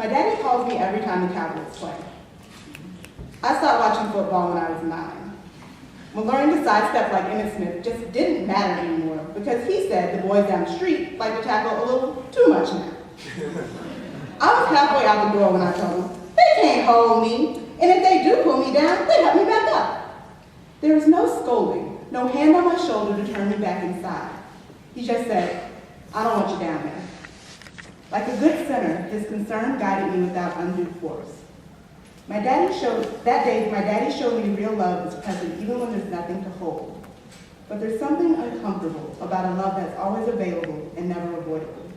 My daddy calls me every time the Cowboys play. I stopped watching football when I was 9. When learning to sidestep like Emmitt Smith just didn't matter anymore because he said the boys down the street like to tackle a little too much now. I was halfway out the door when I told them, they can't hold me, and if they do pull me down, they help me back up. There was no scolding, no hand on my shoulder to turn me back inside. He just said, I don't want you down there. Like a good sinner, his concern guided me without undue force. That day, my daddy showed me real love is present even when there's nothing to hold. But there's something uncomfortable about a love that's always available and never avoidable.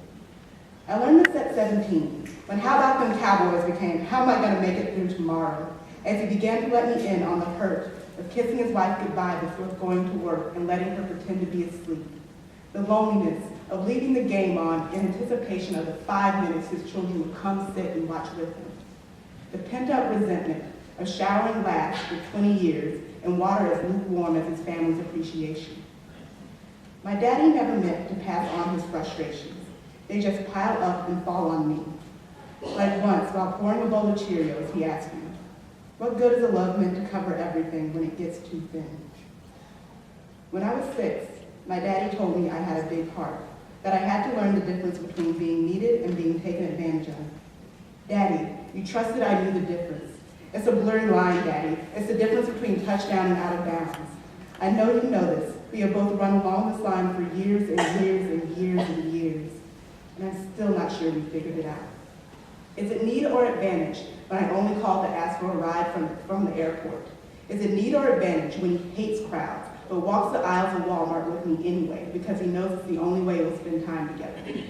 I learned this at 17, when How About Them Cowboys became How Am I Gonna Make It Through Tomorrow, as he began to let me in on the hurt of kissing his wife goodbye before going to work and letting her pretend to be asleep. The loneliness of leaving the game on in anticipation of the 5 minutes his children would come sit and watch with him. The pent-up resentment of showering lasts for 20 years and water as lukewarm as his family's appreciation. My daddy never meant to pass on his frustrations. They just pile up and fall on me. Like once, while pouring a bowl of Cheerios, he asked me, what good is a love meant to cover everything when it gets too thin? When I was 6, my daddy told me I had a big heart, that I had to learn the difference between being needed and being taken advantage of. Daddy, you trusted I knew the difference. It's a blurry line, Daddy. It's the difference between touchdown and out of bounds. I know you know this. We have both run along this line for years and years and years and years. And I'm still not sure we figured it out. Is it need or advantage when I only call to ask for a ride from the airport? Is it need or advantage when he hates crowds, but walks the aisles of Walmart with me anyway because he knows it's the only way we'll spend time together?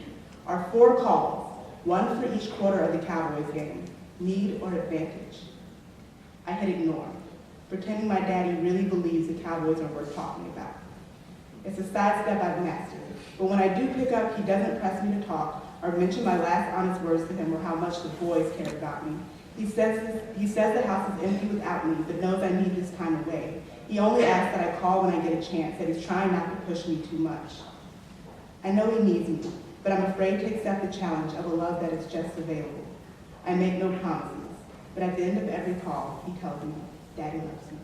Our 4 calls, 1 for each quarter of the Cowboys game, need or advantage? I hit ignore, pretending my daddy really believes the Cowboys are worth talking about. It's a sidestep I've mastered, but when I do pick up, he doesn't press me to talk or mention my last honest words to him or how much the boys care about me. He says the house is empty without me, but knows I need this time away. He only asks that I call when I get a chance, that he's trying not to push me too much. I know he needs me, but I'm afraid to accept the challenge of a love that is just available. I make no promises, but at the end of every call, he tells me, Daddy loves me.